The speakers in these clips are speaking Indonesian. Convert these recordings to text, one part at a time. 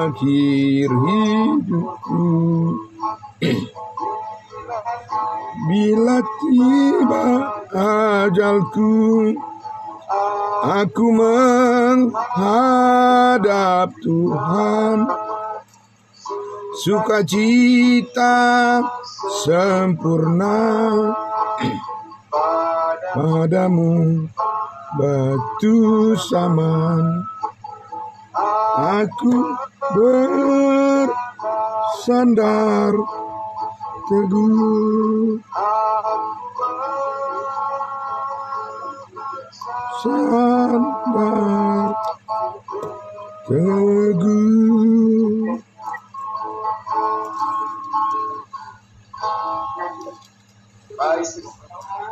akhir hidupku. Bila tiba ajalku, aku menghadap Tuhan. Sukacita sempurna padamu, batu saman. Aku bersandar teguh, sandar teguh. Baik, silakan.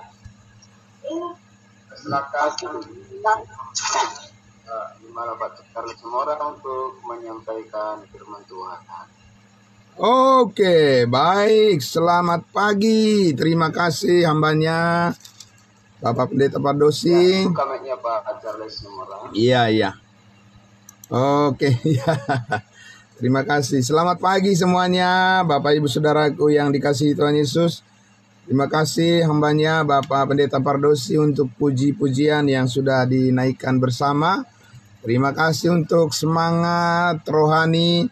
Gimana Pak Carlos Semora untuk menyampaikan firman Tuhan? Oke, baik. Selamat pagi. Terima kasih hambanya Bapak Pendeta Pardosi. Ya, buka Pak Carlos Semora. Iya. Oke, ya. Terima kasih. Selamat pagi semuanya, Bapak Ibu Saudaraku yang dikasihi Tuhan Yesus. Terima kasih hambanya Bapak Pendeta Pardosi untuk puji-pujian yang sudah dinaikkan bersama. Terima kasih untuk semangat rohani.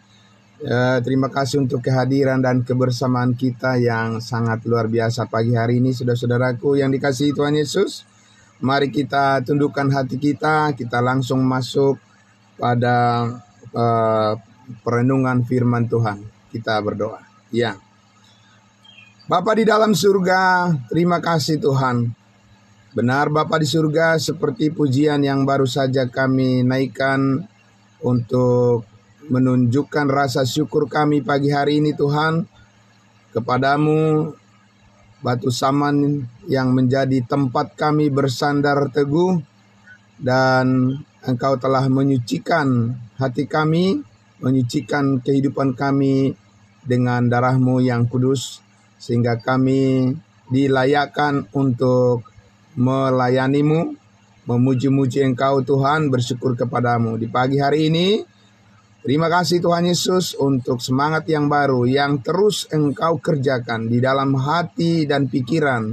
Terima kasih untuk kehadiran dan kebersamaan kita yang sangat luar biasa pagi hari ini, saudara-saudaraku yang dikasihi Tuhan Yesus. Mari kita tundukkan hati kita langsung masuk pada perenungan firman Tuhan. Kita berdoa. Ya. Bapa di dalam surga, terima kasih Tuhan. Benar Bapa di surga, seperti pujian yang baru saja kami naikkan untuk menunjukkan rasa syukur kami pagi hari ini Tuhan. Kepadamu, batu saman yang menjadi tempat kami bersandar teguh. Dan Engkau telah menyucikan hati kami, menyucikan kehidupan kami dengan darah-Mu yang kudus. Sehingga kami dilayakkan untuk melayani-Mu, memuji-muji Engkau Tuhan, bersyukur kepadamu. Di pagi hari ini, terima kasih Tuhan Yesus untuk semangat yang baru yang terus Engkau kerjakan di dalam hati dan pikiran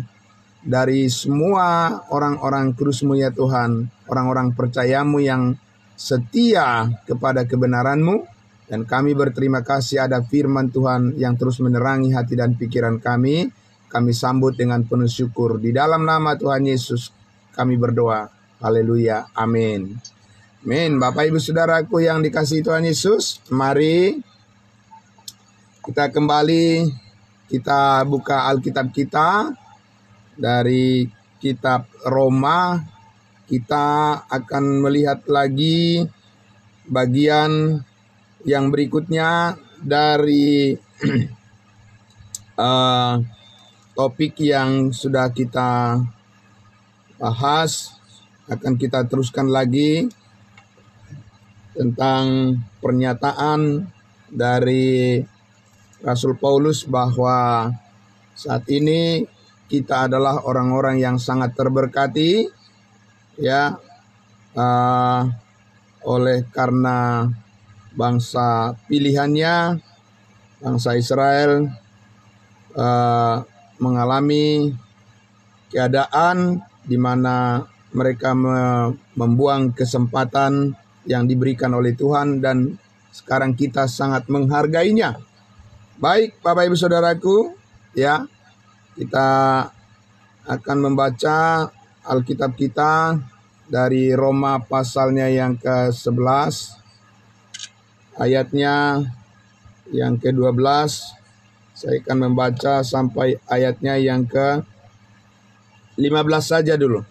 dari semua orang-orang kudus-Mu ya Tuhan, orang-orang percayamu yang setia kepada kebenaran-Mu. Dan kami berterima kasih ada firman Tuhan yang terus menerangi hati dan pikiran kami. Kami sambut dengan penuh syukur. Di dalam nama Tuhan Yesus kami berdoa. Haleluya. Amin. Amin. Bapak Ibu Saudaraku yang dikasihi Tuhan Yesus, mari kita kembali, kita buka Alkitab kita dari kitab Roma. Kita akan melihat lagi bagian yang berikutnya dari topik yang sudah kita bahas. Akan kita teruskan lagi tentang pernyataan dari Rasul Paulus bahwa saat ini kita adalah orang-orang yang sangat terberkati, ya, oleh karena bangsa pilihannya, bangsa Israel mengalami keadaan di mana mereka membuang kesempatan yang diberikan oleh Tuhan dan sekarang kita sangat menghargainya. Baik Bapak Ibu Saudaraku, ya, kita akan membaca Alkitab kita dari Roma pasalnya yang ke-11, ayatnya yang ke-12. Saya akan membaca sampai ayatnya yang ke-15 saja dulu.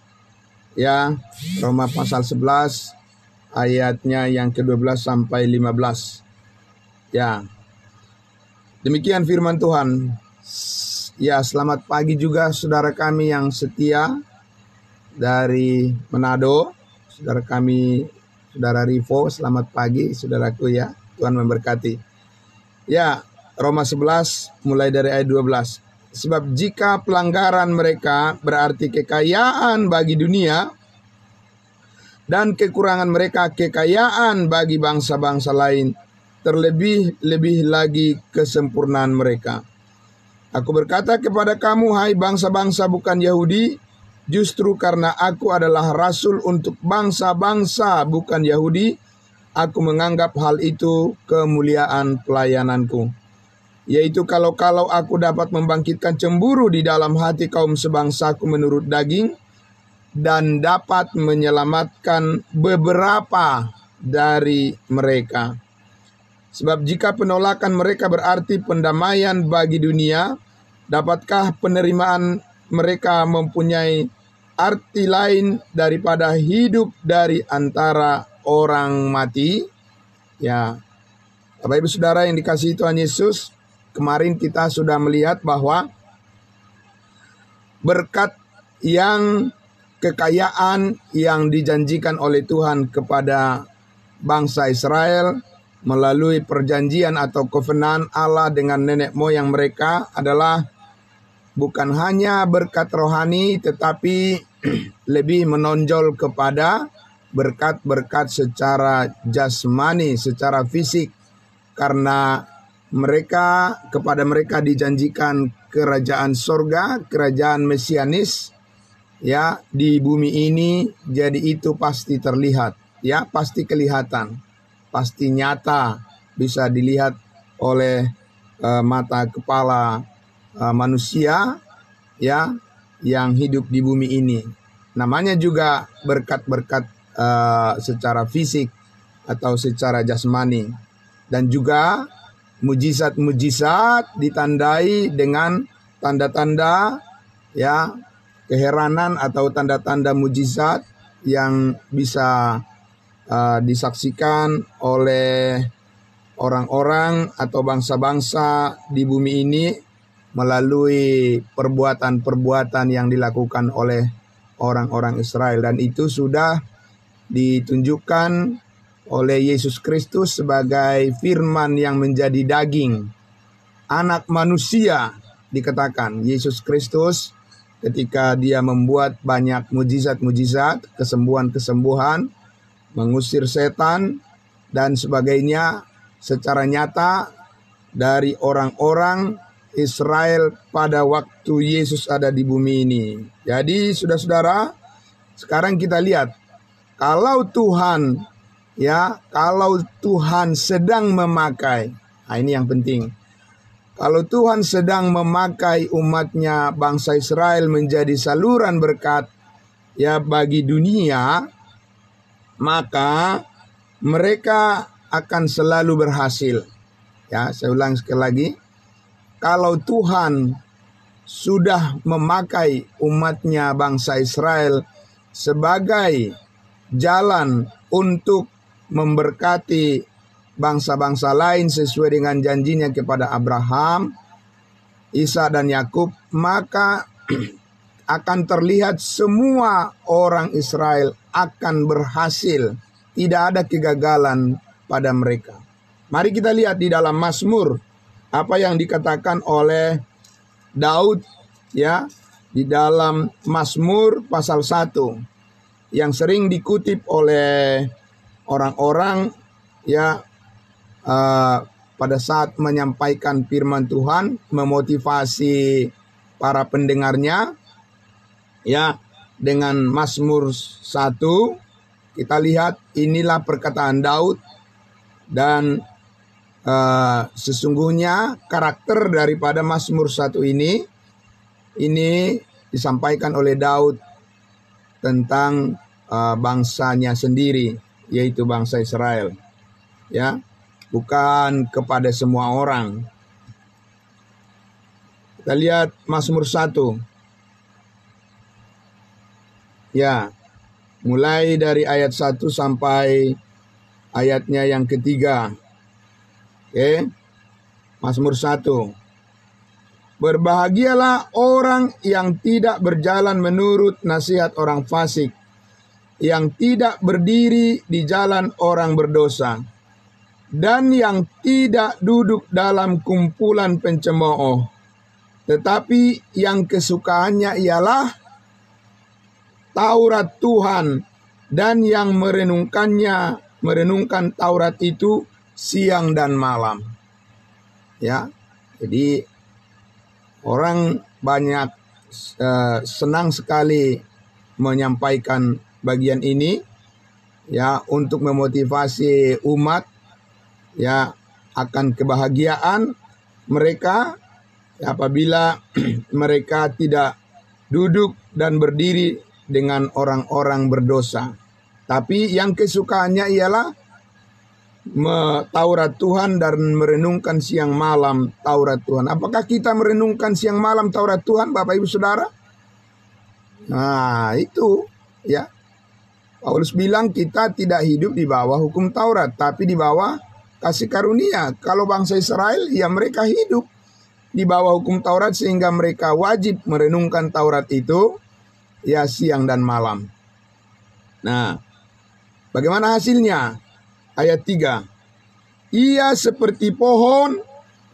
Ya, Roma pasal 11 ayatnya yang ke-12 sampai 15. Ya. Demikian firman Tuhan. Ya, selamat pagi juga saudara kami yang setia dari Manado. Saudara kami, Saudara Rivo, selamat pagi saudaraku ya. Tuhan memberkati. Ya, Roma 11 mulai dari ayat 12. Sebab jika pelanggaran mereka berarti kekayaan bagi dunia, dan kekurangan mereka kekayaan bagi bangsa-bangsa lain, terlebih-lebih lagi kesempurnaan mereka. Aku berkata kepada kamu, hai bangsa-bangsa bukan Yahudi, justru karena aku adalah rasul untuk bangsa-bangsa bukan Yahudi, aku menganggap hal itu kemuliaan pelayananku. Yaitu kalau aku dapat membangkitkan cemburu di dalam hati kaum sebangsaku menurut daging, dan dapat menyelamatkan beberapa dari mereka. Sebab jika penolakan mereka berarti pendamaian bagi dunia, dapatkah penerimaan mereka mempunyai arti lain daripada hidup dari antara orang mati? Ya, Bapak Ibu Saudara yang dikasihi Tuhan Yesus, kemarin kita sudah melihat bahwa berkat yang kekayaan yang dijanjikan oleh Tuhan kepada bangsa Israel melalui perjanjian atau covenant Allah dengan nenek moyang mereka adalah bukan hanya berkat rohani, tetapi lebih menonjol kepada berkat-berkat secara jasmani, secara fisik, karena kepada mereka dijanjikan kerajaan sorga, kerajaan mesianis, ya, di bumi ini. Jadi itu pasti terlihat, ya, pasti kelihatan, pasti nyata, bisa dilihat oleh mata kepala manusia, ya, yang hidup di bumi ini. Namanya juga berkat-berkat secara fisik atau secara jasmani. Dan juga mujizat-mujizat ditandai dengan tanda-tanda, ya, keheranan atau tanda-tanda mujizat yang bisa disaksikan oleh orang-orang atau bangsa-bangsa di bumi ini melalui perbuatan-perbuatan yang dilakukan oleh orang-orang Israel. Dan itu sudah ditunjukkan oleh Yesus Kristus sebagai firman yang menjadi daging, anak manusia. Dikatakan Yesus Kristus ketika dia membuat banyak mujizat-mujizat, kesembuhan-kesembuhan, mengusir setan dan sebagainya secara nyata dari orang-orang Israel pada waktu Yesus ada di bumi ini. Jadi saudara-saudara, sekarang kita lihat, kalau Tuhan sedang memakai, nah ini yang penting. Kalau Tuhan sedang memakai umatnya bangsa Israel menjadi saluran berkat, ya, bagi dunia, maka mereka akan selalu berhasil. Ya, saya ulang sekali lagi. Kalau Tuhan sudah memakai umatnya bangsa Israel sebagai jalan untuk memberkati bangsa-bangsa lain sesuai dengan janjinya kepada Abraham, Ishak dan Yakub, maka akan terlihat semua orang Israel akan berhasil. Tidak ada kegagalan pada mereka. Mari kita lihat di dalam Mazmur apa yang dikatakan oleh Daud, ya, di dalam Mazmur pasal 1 yang sering dikutip oleh orang-orang, ya, pada saat menyampaikan firman Tuhan, memotivasi para pendengarnya, ya, dengan Mazmur 1. Kita lihat inilah perkataan Daud, dan sesungguhnya karakter daripada Mazmur 1 ini disampaikan oleh Daud tentang bangsanya sendiri, yaitu bangsa Israel, ya, bukan kepada semua orang. Kita lihat Mazmur 1, ya, mulai dari ayat 1 sampai ayatnya yang ketiga. Oke, Mazmur 1. Berbahagialah orang yang tidak berjalan menurut nasihat orang fasik, yang tidak berdiri di jalan orang berdosa, dan yang tidak duduk dalam kumpulan pencemooh, tetapi yang kesukaannya ialah Taurat Tuhan, dan yang merenungkan Taurat itu siang dan malam. Ya, jadi orang banyak senang sekali menyampaikan bagian ini, ya, untuk memotivasi umat, ya, akan kebahagiaan mereka apabila mereka tidak duduk dan berdiri dengan orang-orang berdosa. Tapi yang kesukaannya ialah Taurat Tuhan dan merenungkan siang malam Taurat Tuhan. Apakah kita merenungkan siang malam Taurat Tuhan, Bapak Ibu Saudara? Nah, itu ya. Paulus bilang kita tidak hidup di bawah hukum Taurat, tapi di bawah kasih karunia. Kalau bangsa Israel, ya mereka hidup di bawah hukum Taurat sehingga mereka wajib merenungkan Taurat itu ya siang dan malam. Nah, bagaimana hasilnya? Ayat 3. Ia seperti pohon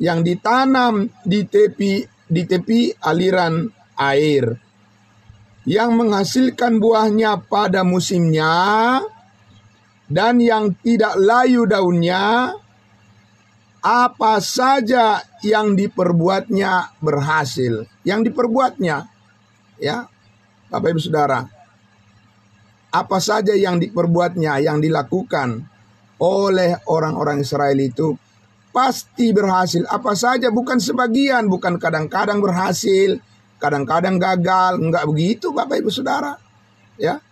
yang ditanam di tepi aliran air, yang menghasilkan buahnya pada musimnya, dan yang tidak layu daunnya. Apa saja yang diperbuatnya berhasil. Yang diperbuatnya, ya, Bapak Ibu Saudara, apa saja yang diperbuatnya, yang dilakukan oleh orang-orang Israel itu pasti berhasil. Apa saja, bukan sebagian, bukan kadang-kadang berhasil, kadang-kadang gagal. Enggak begitu, Bapak Ibu Saudara, ya.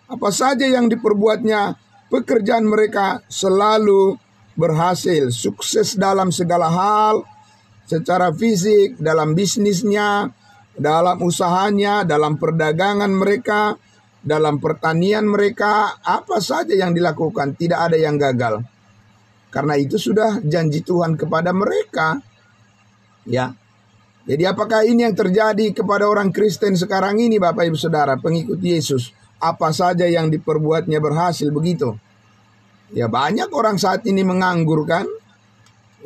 Apa saja yang diperbuatnya, pekerjaan mereka selalu berhasil, sukses dalam segala hal, secara fisik, dalam bisnisnya, dalam usahanya, dalam perdagangan mereka, dalam pertanian mereka. Apa saja yang dilakukan, tidak ada yang gagal. Karena itu sudah janji Tuhan kepada mereka. Ya. Jadi apakah ini yang terjadi kepada orang Kristen sekarang ini, Bapak Ibu Saudara, pengikut Yesus? Apa saja yang diperbuatnya berhasil, begitu? Ya, banyak orang saat ini menganggur, kan?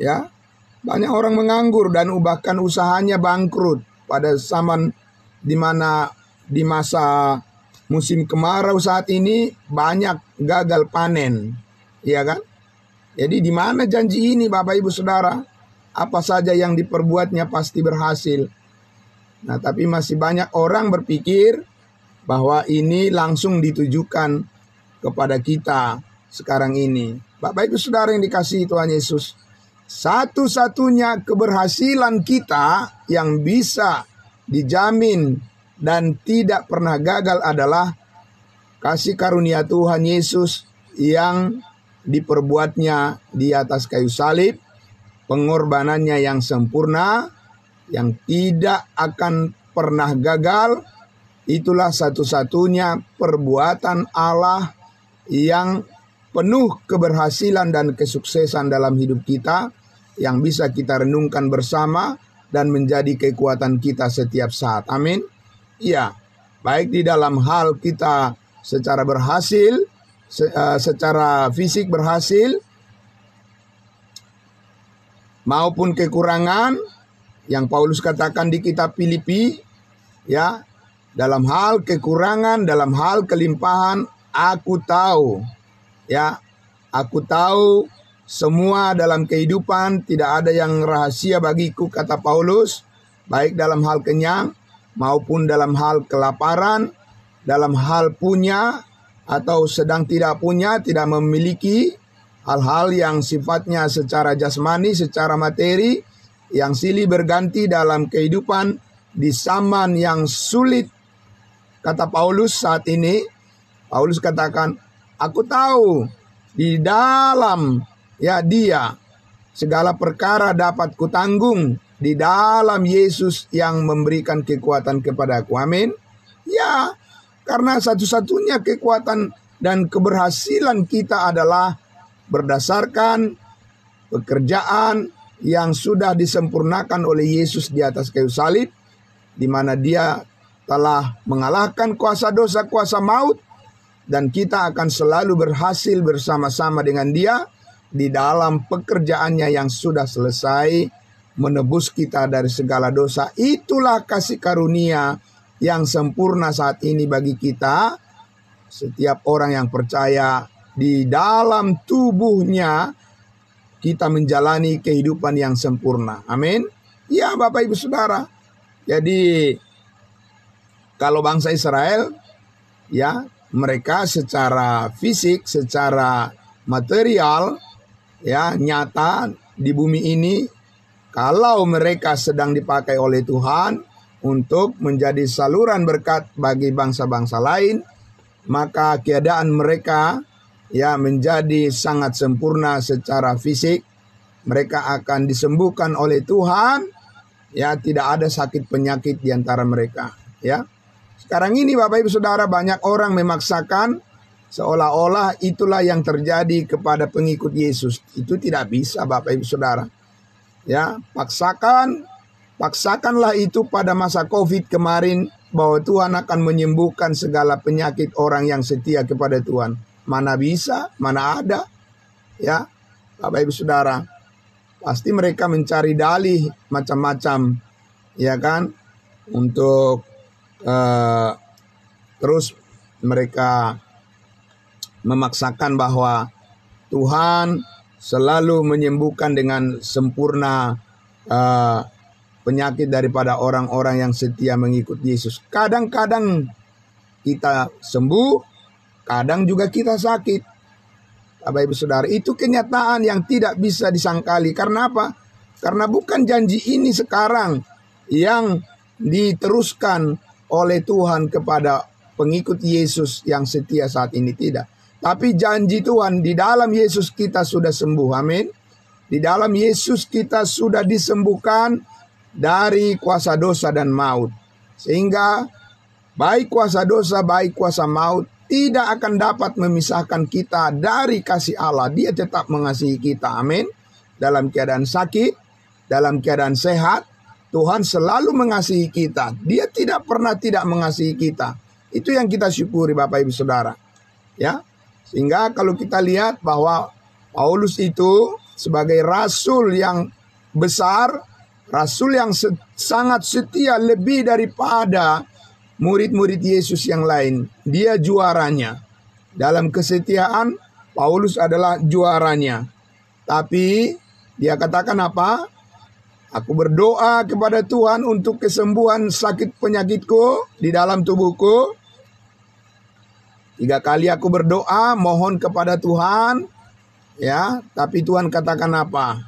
Ya, banyak orang menganggur dan bahkan usahanya bangkrut pada zaman di mana di masa musim kemarau saat ini banyak gagal panen, ya kan? Jadi di mana janji ini, Bapak Ibu Saudara? Apa saja yang diperbuatnya pasti berhasil. Nah, tapi masih banyak orang berpikir bahwa ini langsung ditujukan kepada kita sekarang ini. Bapak Ibu Saudara yang dikasihi Tuhan Yesus, satu-satunya keberhasilan kita yang bisa dijamin dan tidak pernah gagal adalah kasih karunia Tuhan Yesus yang diperbuatnya di atas kayu salib, pengorbanannya yang sempurna, yang tidak akan pernah gagal. Itulah satu-satunya perbuatan Allah yang penuh keberhasilan dan kesuksesan dalam hidup kita, yang bisa kita renungkan bersama dan menjadi kekuatan kita setiap saat. Amin. Ya, baik di dalam hal kita secara berhasil, secara fisik berhasil, maupun kekurangan yang Paulus katakan di kitab Filipi, ya, dalam hal kekurangan, dalam hal kelimpahan, aku tahu, ya, aku tahu semua dalam kehidupan tidak ada yang rahasia bagiku, kata Paulus, baik dalam hal kenyang maupun dalam hal kelaparan, dalam hal punya atau sedang tidak punya, tidak memiliki, hal-hal yang sifatnya secara jasmani, secara materi, yang silih berganti dalam kehidupan di zaman yang sulit. Kata Paulus saat ini, Paulus katakan, aku tahu di dalam Dia segala perkara dapat kutanggung di dalam Yesus yang memberikan kekuatan kepadaku. Amin. Ya, karena satu-satunya kekuatan dan keberhasilan kita adalah berdasarkan pekerjaan yang sudah disempurnakan oleh Yesus di atas kayu salib, di mana Dia telah mengalahkan kuasa dosa, kuasa maut, dan kita akan selalu berhasil bersama-sama dengan Dia di dalam pekerjaannya yang sudah selesai menebus kita dari segala dosa. Itulah kasih karunia yang sempurna saat ini bagi kita, setiap orang yang percaya di dalam tubuhnya kita menjalani kehidupan yang sempurna. Amin. Ya Bapak Ibu Saudara. Jadi kalau bangsa Israel, ya mereka secara fisik, secara material, ya nyata di bumi ini, kalau mereka sedang dipakai oleh Tuhan untuk menjadi saluran berkat bagi bangsa-bangsa lain, maka keadaan mereka ya menjadi sangat sempurna secara fisik. Mereka akan disembuhkan oleh Tuhan, ya tidak ada sakit penyakit di antara mereka, ya. Sekarang ini Bapak Ibu Saudara, banyak orang memaksakan seolah-olah itulah yang terjadi kepada pengikut Yesus. Itu tidak bisa Bapak Ibu Saudara. Ya, paksakanlah itu pada masa Covid kemarin bahwa Tuhan akan menyembuhkan segala penyakit orang yang setia kepada Tuhan. Mana bisa, mana ada. Ya, Bapak Ibu Saudara, pasti mereka mencari dalih macam-macam, ya kan, untuk terus mereka memaksakan bahwa Tuhan selalu menyembuhkan dengan sempurna penyakit daripada orang-orang yang setia mengikut Yesus. Kadang-kadang kita sembuh, kadang juga kita sakit. Bapak Ibu Saudara, itu kenyataan yang tidak bisa disangkali. Karena apa? Karena bukan janji ini sekarang yang diteruskan oleh Tuhan kepada pengikut Yesus yang setia saat ini, tidak. Tapi janji Tuhan, di dalam Yesus kita sudah sembuh, amin. Di dalam Yesus kita sudah disembuhkan dari kuasa dosa dan maut. Sehingga baik kuasa dosa, baik kuasa maut tidak akan dapat memisahkan kita dari kasih Allah. Dia tetap mengasihi kita, amin. Dalam keadaan sakit, dalam keadaan sehat, Tuhan selalu mengasihi kita. Dia tidak pernah tidak mengasihi kita. Itu yang kita syukuri Bapak Ibu Saudara. Ya. Sehingga kalau kita lihat bahwa Paulus itu sebagai rasul yang besar, rasul yang sangat setia lebih daripada murid-murid Yesus yang lain. Dia juaranya. Dalam kesetiaan, Paulus adalah juaranya. Tapi dia katakan apa? Aku berdoa kepada Tuhan untuk kesembuhan sakit penyakitku di dalam tubuhku. 3 kali aku berdoa, mohon kepada Tuhan. Ya, tapi Tuhan katakan apa?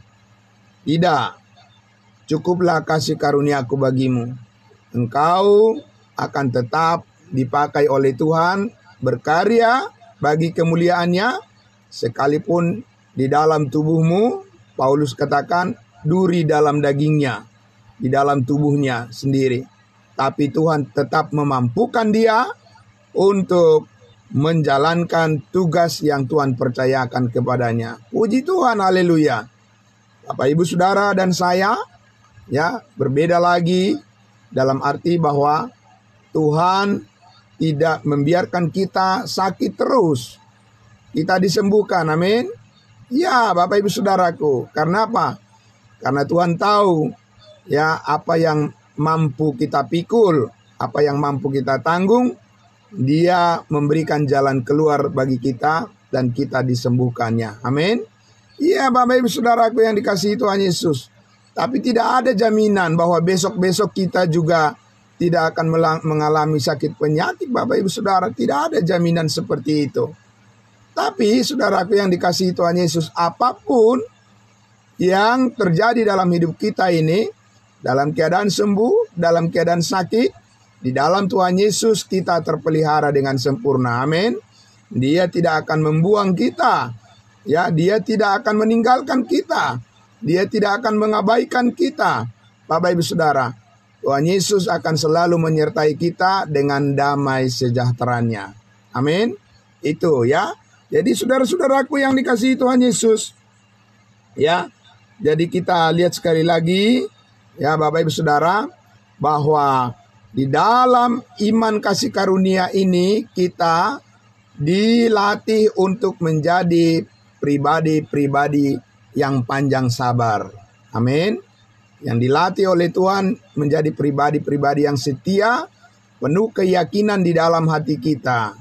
Tidak. Cukuplah kasih karunia-Ku bagimu. Engkau akan tetap dipakai oleh Tuhan, berkarya bagi kemuliaan-Nya, sekalipun di dalam tubuhmu, Paulus katakan, duri dalam dagingnya, di dalam tubuhnya sendiri. Tapi Tuhan tetap memampukan dia untuk menjalankan tugas yang Tuhan percayakan kepadanya. Puji Tuhan, haleluya. Bapak Ibu Saudara dan saya, ya, berbeda lagi dalam arti bahwa Tuhan tidak membiarkan kita sakit terus. Kita disembuhkan, amin. Ya, Bapak Ibu Saudaraku, karena apa? Karena Tuhan tahu ya apa yang mampu kita pikul, apa yang mampu kita tanggung. Dia memberikan jalan keluar bagi kita dan kita disembuhkannya. Amin. Iya Bapak Ibu Saudaraku yang dikasihi Tuhan Yesus. Tapi tidak ada jaminan bahwa besok-besok kita juga tidak akan mengalami sakit penyakit Bapak Ibu Saudara. Tidak ada jaminan seperti itu. Tapi saudaraku yang dikasihi Tuhan Yesus, apapun yang terjadi dalam hidup kita ini, dalam keadaan sembuh, dalam keadaan sakit, di dalam Tuhan Yesus kita terpelihara dengan sempurna. Amin. Dia tidak akan membuang kita. Ya, dia tidak akan meninggalkan kita. Dia tidak akan mengabaikan kita. Bapak Ibu Saudara, Tuhan Yesus akan selalu menyertai kita dengan damai sejahteranya. Amin. Itu ya. Jadi saudara-saudaraku yang dikasihi Tuhan Yesus, ya. Jadi kita lihat sekali lagi, ya Bapak Ibu Saudara, bahwa di dalam iman kasih karunia ini kita dilatih untuk menjadi pribadi-pribadi yang panjang sabar. Amin. Yang dilatih oleh Tuhan menjadi pribadi-pribadi yang setia, penuh keyakinan di dalam hati kita.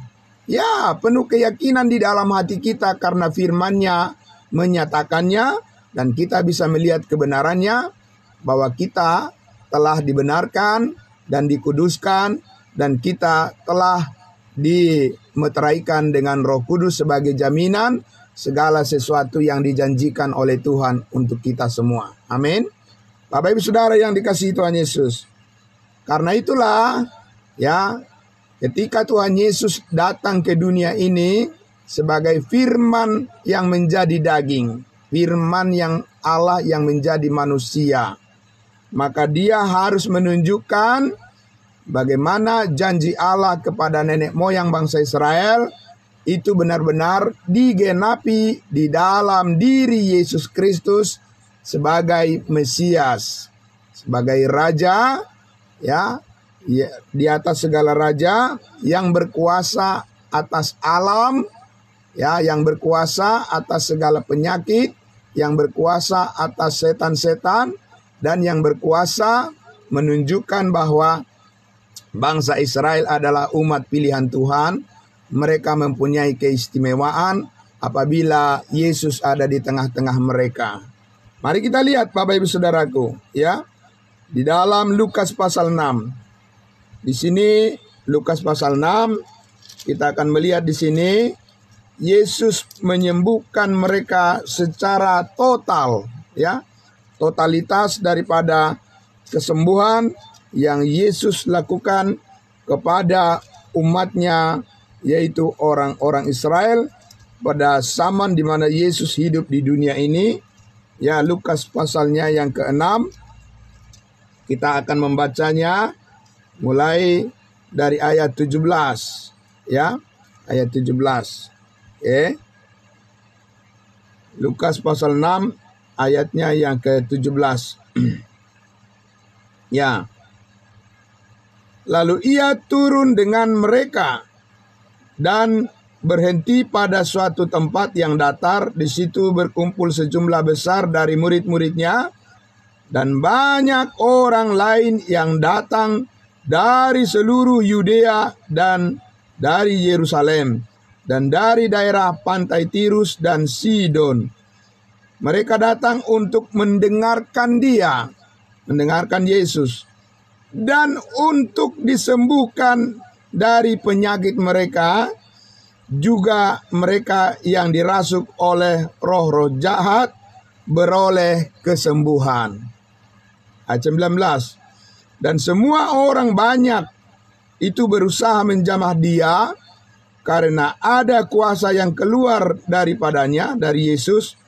Ya, penuh keyakinan di dalam hati kita karena firman-Nya menyatakannya, dan kita bisa melihat kebenarannya bahwa kita telah dibenarkan dan dikuduskan, dan kita telah dimeteraikan dengan Roh Kudus sebagai jaminan segala sesuatu yang dijanjikan oleh Tuhan untuk kita semua. Amin. Bapak Ibu Saudara yang dikasihi Tuhan Yesus. Karena itulah ya, ketika Tuhan Yesus datang ke dunia ini sebagai firman yang menjadi daging, firman yang Allah yang menjadi manusia, maka dia harus menunjukkan bagaimana janji Allah kepada nenek moyang bangsa Israel itu benar-benar digenapi di dalam diri Yesus Kristus sebagai Mesias, sebagai Raja, ya, di atas segala raja, yang berkuasa atas alam, ya, yang berkuasa atas segala penyakit, yang berkuasa atas setan-setan, dan yang berkuasa menunjukkan bahwa bangsa Israel adalah umat pilihan Tuhan. Mereka mempunyai keistimewaan apabila Yesus ada di tengah-tengah mereka. Mari kita lihat Bapak Ibu Saudaraku, ya. Di dalam Lukas pasal 6. Di sini Lukas pasal 6 kita akan melihat di sini Yesus menyembuhkan mereka secara total, ya. Totalitas daripada kesembuhan yang Yesus lakukan kepada umatnya, yaitu orang-orang Israel pada zaman di mana Yesus hidup di dunia ini. Ya, Lukas pasalnya yang ke-6. Kita akan membacanya mulai dari ayat 17. Ya, ayat 17. Oke. Lukas pasal 6 ayatnya yang ke-17. Ya. Lalu ia turun dengan mereka dan berhenti pada suatu tempat yang datar. Di situ berkumpul sejumlah besar dari murid-muridnya dan banyak orang lain yang datang dari seluruh Yudea dan dari Yerusalem dan dari daerah pantai Tirus dan Sidon. Mereka datang untuk mendengarkan dia, mendengarkan Yesus, dan untuk disembuhkan dari penyakit mereka. Juga mereka yang dirasuk oleh roh-roh jahat beroleh kesembuhan. Ayat 19. Dan semua orang banyak itu berusaha menjamah dia karena ada kuasa yang keluar daripadanya, dari Yesus,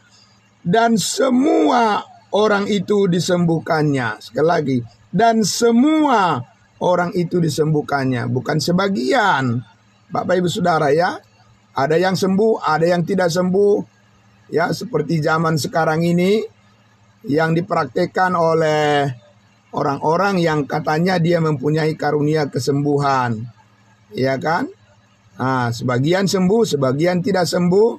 dan semua orang itu disembuhkannya. Sekali lagi, dan semua orang itu disembuhkannya, bukan sebagian. Bapak Ibu Saudara, ya, ada yang sembuh, ada yang tidak sembuh. Ya, seperti zaman sekarang ini yang dipraktekkan oleh orang-orang yang katanya dia mempunyai karunia kesembuhan. Ya kan? Nah, sebagian sembuh, sebagian tidak sembuh.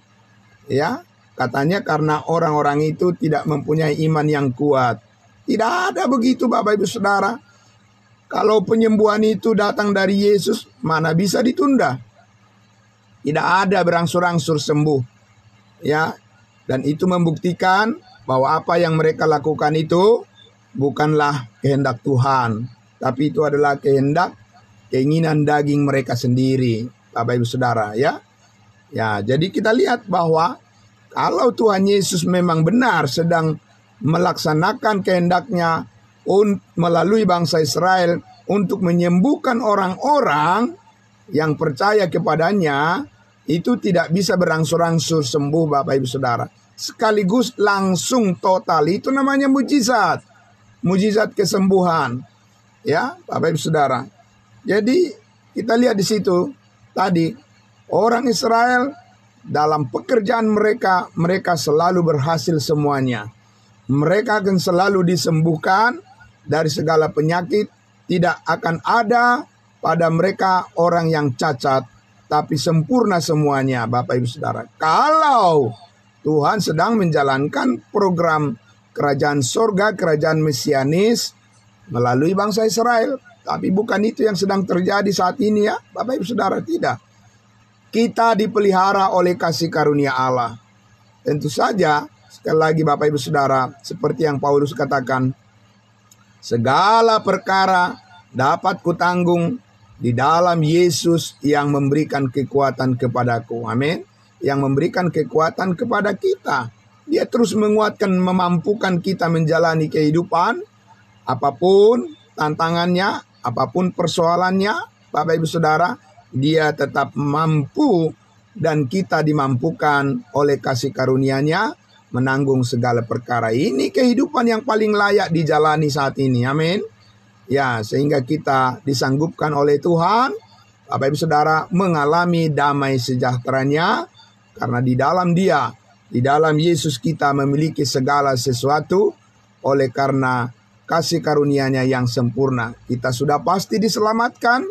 Ya, katanya karena orang-orang itu tidak mempunyai iman yang kuat. Tidak ada begitu Bapak Ibu Saudara. Kalau penyembuhan itu datang dari Yesus, mana bisa ditunda? Tidak ada berangsur-angsur sembuh. Ya, dan itu membuktikan bahwa apa yang mereka lakukan itu bukanlah kehendak Tuhan, tapi itu adalah keinginan daging mereka sendiri, Bapak Ibu Saudara, ya. Ya, jadi kita lihat bahwa kalau Tuhan Yesus memang benar sedang melaksanakan kehendaknya melalui bangsa Israel untuk menyembuhkan orang-orang yang percaya kepadanya, itu tidak bisa berangsur-angsur sembuh Bapak Ibu Saudara. Sekaligus langsung total, itu namanya mujizat. Mujizat kesembuhan. Ya, Bapak Ibu Saudara. Jadi kita lihat di situ tadi, orang Israel dalam pekerjaan mereka, mereka selalu berhasil semuanya. Mereka akan selalu disembuhkan dari segala penyakit. Tidak akan ada pada mereka orang yang cacat, tapi sempurna semuanya, Bapak Ibu Saudara. Kalau Tuhan sedang menjalankan program kerajaan sorga, kerajaan mesianis melalui bangsa Israel. Tapi bukan itu yang sedang terjadi saat ini, ya Bapak Ibu Saudara, tidak. kita dipelihara oleh kasih karunia Allah. Tentu saja, sekali lagi Bapak Ibu Saudara, seperti yang Paulus katakan, segala perkara dapat kutanggung di dalam Yesus yang memberikan kekuatan kepadaku. Amin. Yang memberikan kekuatan kepada kita. Dia terus menguatkan, memampukan kita menjalani kehidupan. Apapun tantangannya, apapun persoalannya, Bapak Ibu Saudara, Dia tetap mampu dan kita dimampukan oleh kasih karunia-Nya menanggung segala perkara. Ini kehidupan yang paling layak dijalani saat ini. Amin. Ya, sehingga kita disanggupkan oleh Tuhan, Bapak Ibu Saudara, mengalami damai sejahteranya, karena di dalam Dia, di dalam Yesus kita memiliki segala sesuatu, oleh karena kasih karunia-Nya yang sempurna. Kita sudah pasti diselamatkan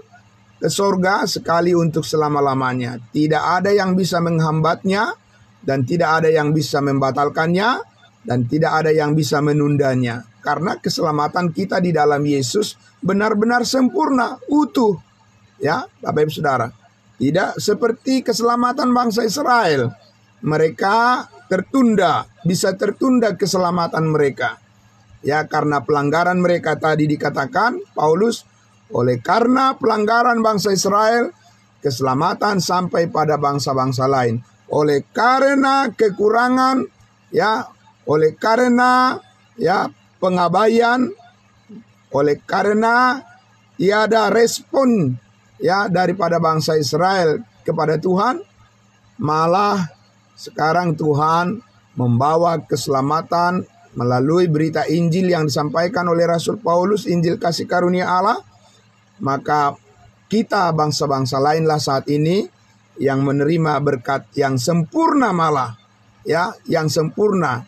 ke surga sekali untuk selama-lamanya. Tidak ada yang bisa menghambatnya, dan tidak ada yang bisa membatalkannya, dan tidak ada yang bisa menundanya. Karena keselamatan kita di dalam Yesus benar-benar sempurna, utuh. Ya, Bapak Ibu Saudara. Tidak seperti keselamatan bangsa Israel. Mereka tertunda, bisa tertunda keselamatan mereka. Ya, karena pelanggaran mereka tadi dikatakan Paulus, oleh karena pelanggaran bangsa Israel, keselamatan sampai pada bangsa-bangsa lain. Oleh karena kekurangan, ya, oleh karena ya pengabaian, oleh karena tiada respon ya daripada bangsa Israel kepada Tuhan, malah sekarang Tuhan membawa keselamatan melalui berita Injil yang disampaikan oleh Rasul Paulus, Injil kasih karunia Allah. Maka kita bangsa-bangsa lainlah saat ini yang menerima berkat yang sempurna, malah ya, yang sempurna,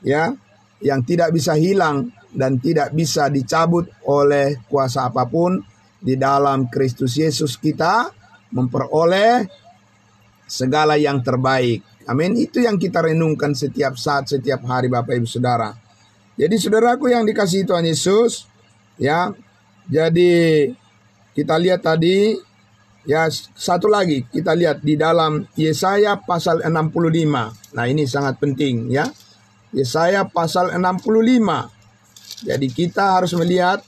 ya, yang tidak bisa hilang dan tidak bisa dicabut oleh kuasa apapun. Di dalam Kristus Yesus kita memperoleh segala yang terbaik. Amin. Itu yang kita renungkan setiap saat, setiap hari, Bapak Ibu Saudara. Jadi saudaraku yang dikasihi Tuhan Yesus, ya, jadi kita lihat tadi, ya, satu lagi kita lihat di dalam Yesaya pasal 65. Nah, ini sangat penting, ya. Yesaya pasal 65. Jadi kita harus melihat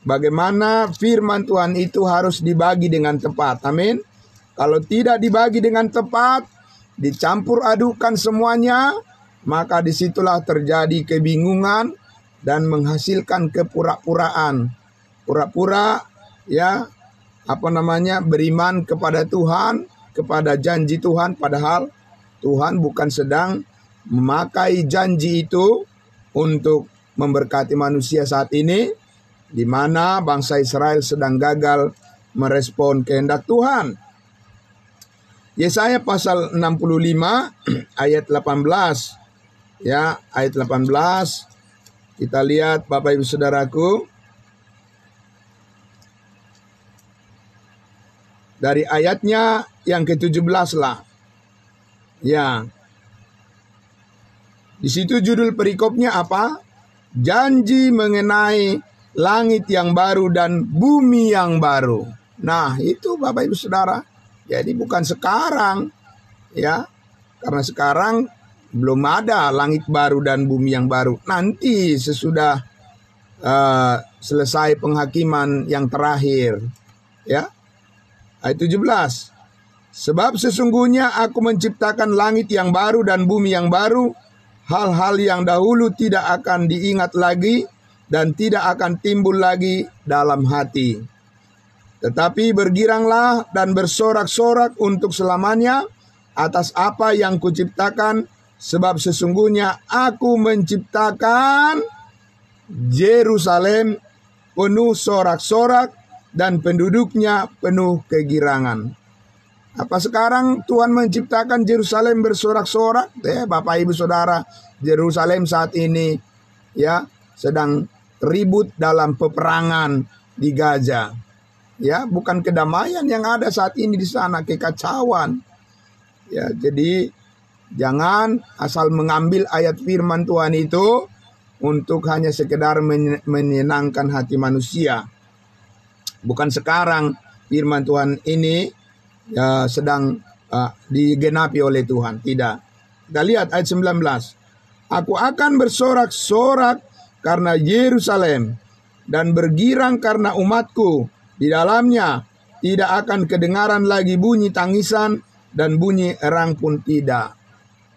bagaimana firman Tuhan itu harus dibagi dengan tepat. Amin. Kalau tidak dibagi dengan tepat, dicampur adukan semuanya, maka disitulah terjadi kebingungan dan menghasilkan kepura-puraan. Pura-pura, ya, beriman kepada Tuhan, kepada janji Tuhan, padahal Tuhan bukan sedang memakai janji itu untuk memberkati manusia saat ini, di mana bangsa Israel sedang gagal merespon kehendak Tuhan. Yesaya pasal 65 ayat 18. Ya, ayat 18. Kita lihat Bapak Ibu Saudaraku. Dari ayatnya yang ke-17 lah. Ya. Di situ judul perikopnya apa? Janji mengenai langit yang baru dan bumi yang baru. Nah, itu Bapak Ibu Saudara. Jadi bukan sekarang, ya. Karena sekarang belum ada langit baru dan bumi yang baru. Nanti sesudah selesai penghakiman yang terakhir, ya. Ayat 17. Sebab sesungguhnya aku menciptakan langit yang baru dan bumi yang baru. Hal-hal yang dahulu tidak akan diingat lagi dan tidak akan timbul lagi dalam hati. Tetapi bergiranglah dan bersorak-sorak untuk selamanya atas apa yang kuciptakan. Sebab sesungguhnya aku menciptakan Yerusalem penuh sorak-sorak dan penduduknya penuh kegirangan. Apa sekarang Tuhan menciptakan Yerusalem bersorak-sorak? Bapak Ibu Saudara, Yerusalem saat ini, ya, sedang ribut dalam peperangan di Gaza. Ya, bukan kedamaian yang ada saat ini di sana, kekacauan. Ya, jadi jangan asal mengambil ayat firman Tuhan itu untuk hanya sekedar menyenangkan hati manusia. Bukan sekarang firman Tuhan ini ya sedang digenapi oleh Tuhan. Tidak. Kita lihat ayat 19. Aku akan bersorak-sorak karena Yerusalem dan bergirang karena umatku. Di dalamnya tidak akan kedengaran lagi bunyi tangisan dan bunyi erang pun tidak.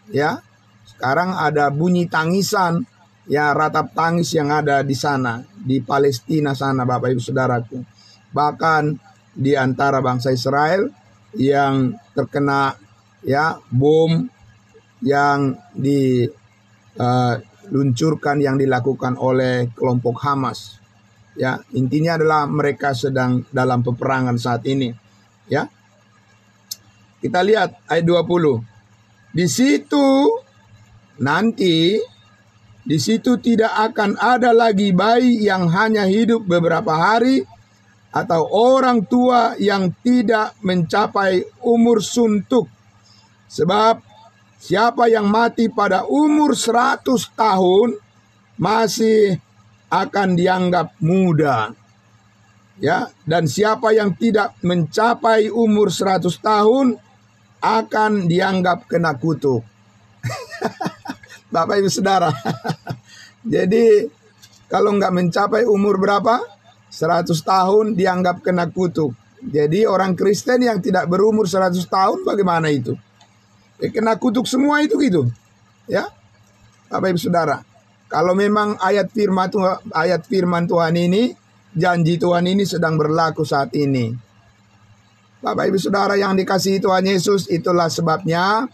Ya, sekarang ada bunyi tangisan, ya, ratap tangis yang ada di sana, di Palestina sana, Bapak Ibu Saudaraku. Bahkan di antara bangsa Israel yang terkena, ya, bom yang diluncurkan, yang dilakukan oleh kelompok Hamas. Ya, intinya adalah mereka sedang dalam peperangan saat ini. Ya, kita lihat ayat 20. Di situ tidak akan ada lagi bayi yang hanya hidup beberapa hari, atau orang tua yang tidak mencapai umur suntuk. Sebab siapa yang mati pada umur 100 tahun masih akan dianggap muda. Ya, dan siapa yang tidak mencapai umur 100 tahun akan dianggap kena kutuk. Bapak Ibu Saudara. Jadi kalau nggak mencapai umur berapa? 100 tahun dianggap kena kutuk. Jadi orang Kristen yang tidak berumur 100 tahun bagaimana itu? Kena kutuk semua itu gitu. Ya, Bapak Ibu Saudara. Kalau memang ayat firman Tuhan ini, janji Tuhan ini sedang berlaku saat ini. Bapak Ibu Saudara yang dikasihi Tuhan Yesus, itulah sebabnya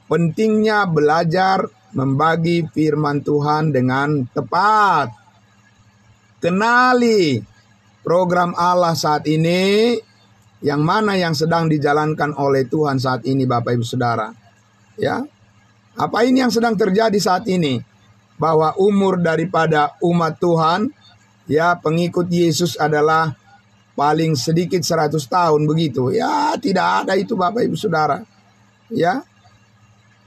pentingnya belajar membagi firman Tuhan dengan tepat. Kenali program Allah saat ini, yang mana yang sedang dijalankan oleh Tuhan saat ini, Bapak Ibu Saudara. Ya, apa ini yang sedang terjadi saat ini? Bahwa umur daripada umat Tuhan, ya, pengikut Yesus adalah paling sedikit 100 tahun begitu. Ya, tidak ada itu Bapak Ibu Saudara. Ya,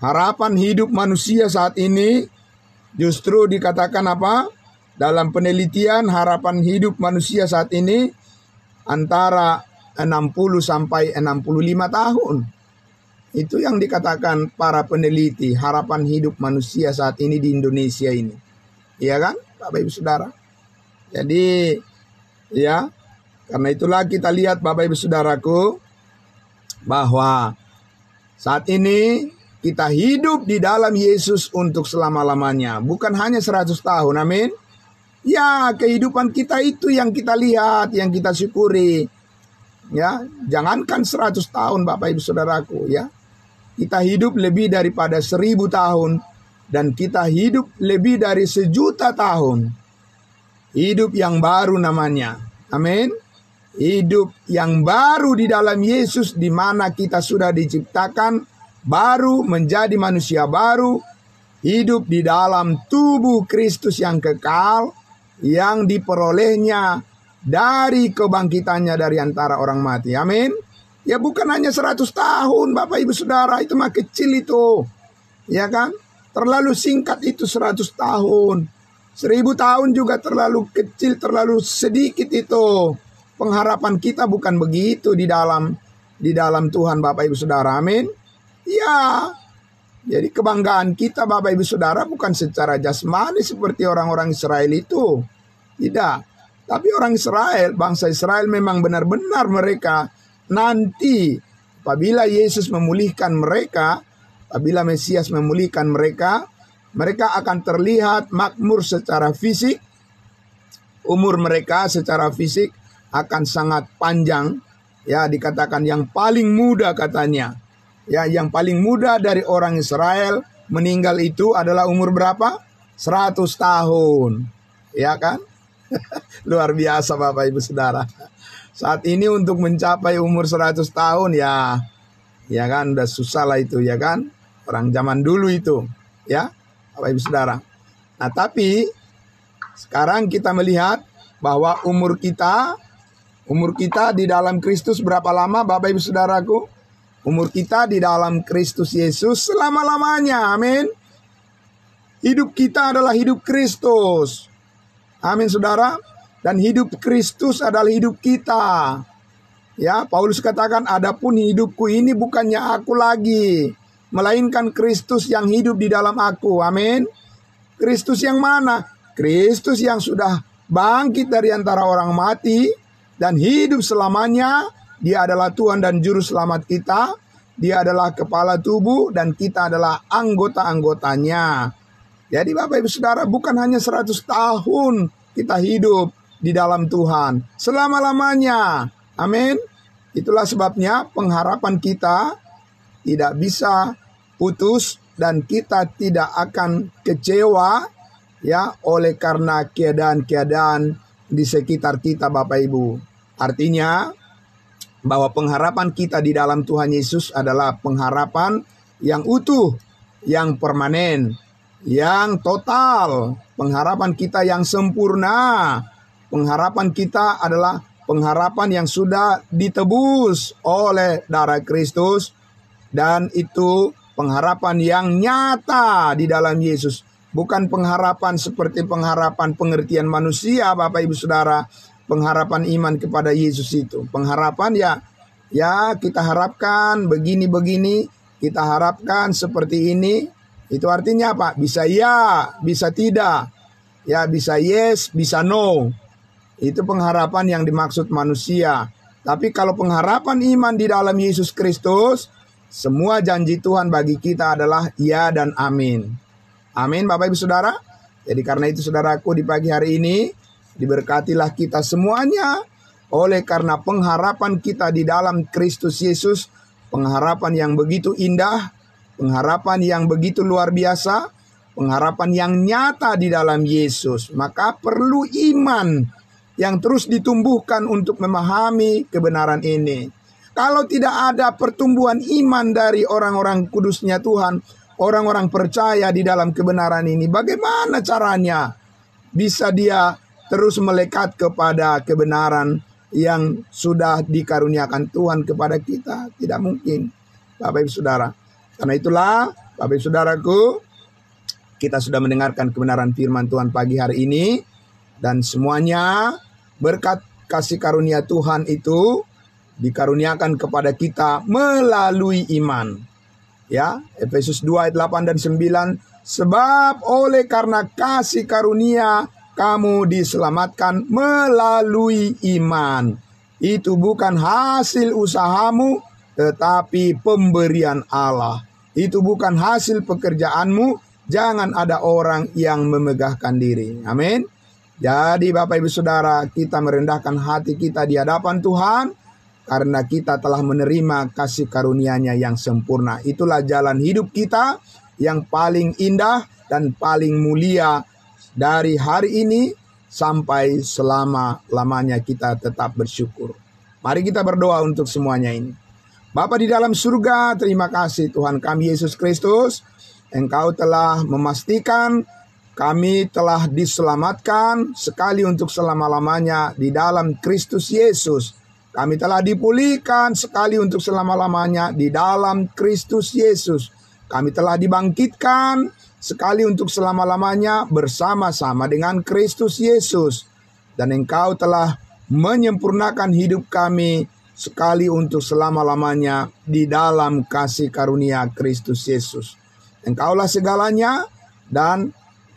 harapan hidup manusia saat ini justru dikatakan apa? Dalam penelitian, harapan hidup manusia saat ini antara 60 sampai 65 tahun. Itu yang dikatakan para peneliti, harapan hidup manusia saat ini di Indonesia ini. Iya kan, Bapak Ibu Saudara? Jadi, ya, karena itulah kita lihat Bapak Ibu Saudaraku, bahwa saat ini kita hidup di dalam Yesus untuk selama-lamanya. Bukan hanya 100 tahun, amin. Ya, kehidupan kita itu yang kita lihat, yang kita syukuri. Ya, jangankan 100 tahun Bapak Ibu Saudaraku, ya. Kita hidup lebih daripada 1000 tahun. Dan kita hidup lebih dari 1.000.000 tahun. Hidup yang baru namanya. Amin. Hidup yang baru di dalam Yesus, di mana kita sudah diciptakan baru, menjadi manusia baru. Hidup di dalam tubuh Kristus yang kekal, yang diperolehnya dari kebangkitannya dari antara orang mati. Amin. Ya, bukan hanya 100 tahun Bapak Ibu Saudara, itu mah kecil itu. Ya kan? Terlalu singkat itu 100 tahun. 1000 tahun juga terlalu kecil, terlalu sedikit itu. Pengharapan kita bukan begitu di dalam Tuhan Bapak Ibu Saudara. Amin. Ya. Jadi kebanggaan kita Bapak Ibu Saudara bukan secara jasmani seperti orang-orang Israel itu. Tidak. Tapi orang Israel, bangsa Israel memang benar-benar mereka nanti apabila Yesus memulihkan mereka, apabila Mesias memulihkan mereka, mereka akan terlihat makmur secara fisik. Umur mereka secara fisik akan sangat panjang. Ya, dikatakan yang paling muda katanya. Ya, yang paling muda dari orang Israel meninggal itu adalah umur berapa? 100 tahun. Ya kan? Luar biasa Bapak Ibu Saudara. Saat ini untuk mencapai umur 100 tahun ya kan udah susah lah itu, ya kan? Orang zaman dulu itu, ya Bapak Ibu Saudara. Nah, tapi sekarang kita melihat bahwa umur kita di dalam Kristus berapa lama Bapak Ibu Saudaraku? Umur kita di dalam Kristus Yesus selama-lamanya. Amin. Hidup kita adalah hidup Kristus. Amin Saudara. Dan hidup Kristus adalah hidup kita. Ya, Paulus katakan, adapun hidupku ini bukannya aku lagi, melainkan Kristus yang hidup di dalam aku. Amin. Kristus yang mana? Kristus yang sudah bangkit dari antara orang mati dan hidup selamanya. Dia adalah Tuhan dan Juru Selamat kita. Dia adalah kepala tubuh dan kita adalah anggota-anggotanya. Jadi Bapak Ibu Saudara, bukan hanya 100 tahun kita hidup di dalam Tuhan, selama-lamanya. Amin. Itulah sebabnya pengharapan kita tidak bisa putus dan kita tidak akan kecewa ya oleh karena keadaan-keadaan di sekitar kita, Bapak Ibu. Artinya bahwa pengharapan kita di dalam Tuhan Yesus adalah pengharapan yang utuh, yang permanen, yang total. Pengharapan kita yang sempurna. Pengharapan kita adalah pengharapan yang sudah ditebus oleh darah Kristus. Dan itu pengharapan yang nyata di dalam Yesus. Bukan pengharapan seperti pengharapan pengertian manusia, Bapak Ibu Saudara. Pengharapan iman kepada Yesus itu. Pengharapan ya kita harapkan begini-begini. Kita harapkan seperti ini. Itu artinya apa? Bisa ya, bisa tidak. Ya, bisa yes, bisa no. Itu pengharapan yang dimaksud manusia. Tapi kalau pengharapan iman di dalam Yesus Kristus, semua janji Tuhan bagi kita adalah ya dan amin. Amin Bapak Ibu Saudara. Jadi karena itu saudaraku, di pagi hari ini diberkatilah kita semuanya oleh karena pengharapan kita di dalam Kristus Yesus. Pengharapan yang begitu indah, pengharapan yang begitu luar biasa, pengharapan yang nyata di dalam Yesus. Maka perlu iman yang terus ditumbuhkan untuk memahami kebenaran ini. Kalau tidak ada pertumbuhan iman dari orang-orang kudusnya Tuhan, orang-orang percaya di dalam kebenaran ini, bagaimana caranya bisa dia terus melekat kepada kebenaran yang sudah dikaruniakan Tuhan kepada kita? Tidak mungkin, Bapak Ibu Saudara. Karena itulah, Bapak Ibu Saudaraku, kita sudah mendengarkan kebenaran firman Tuhan pagi hari ini. Dan semuanya berkat kasih karunia Tuhan itu dikaruniakan kepada kita melalui iman. Ya, Efesus 2 ayat 8 dan 9. Sebab oleh karena kasih karunia kamu diselamatkan melalui iman. Itu bukan hasil usahamu, tetapi pemberian Allah. Itu bukan hasil pekerjaanmu. Jangan ada orang yang memegahkan diri. Amin. Jadi Bapak Ibu Saudara, kita merendahkan hati kita di hadapan Tuhan karena kita telah menerima kasih karunia-Nya yang sempurna. Itulah jalan hidup kita yang paling indah dan paling mulia dari hari ini sampai selama-lamanya. Kita tetap bersyukur. Mari kita berdoa untuk semuanya ini. Bapa di dalam surga, terima kasih Tuhan kami Yesus Kristus. Engkau telah memastikan kami telah diselamatkan sekali untuk selama-lamanya di dalam Kristus Yesus. Kami telah dipulihkan sekali untuk selama-lamanya di dalam Kristus Yesus. Kami telah dibangkitkan sekali untuk selama-lamanya bersama-sama dengan Kristus Yesus. Dan Engkau telah menyempurnakan hidup kami sekali untuk selama-lamanya di dalam kasih karunia Kristus Yesus. Engkaulah segalanya dan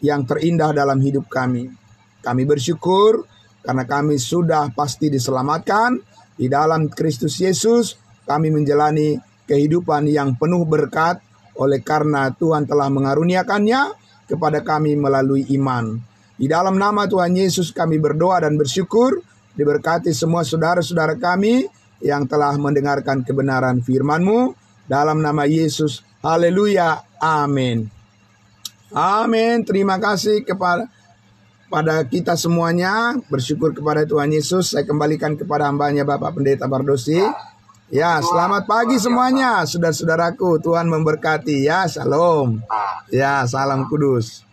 yang terindah dalam hidup kami. Kami bersyukur karena kami sudah pasti diselamatkan di dalam Kristus Yesus. Kami menjalani kehidupan yang penuh berkat oleh karena Tuhan telah mengaruniakannya kepada kami melalui iman. Di dalam nama Tuhan Yesus kami berdoa dan bersyukur. Diberkati semua saudara-saudara kami yang telah mendengarkan kebenaran firman-Mu. Dalam nama Yesus, haleluya, amin. Amin. Terima kasih kepada kita semuanya. Bersyukur kepada Tuhan Yesus. Saya kembalikan kepada hambanya Bapak Pendeta Bardosi. Ya, selamat pagi semuanya, saudara-saudaraku. Tuhan memberkati ya. Shalom. Ya, salam kudus.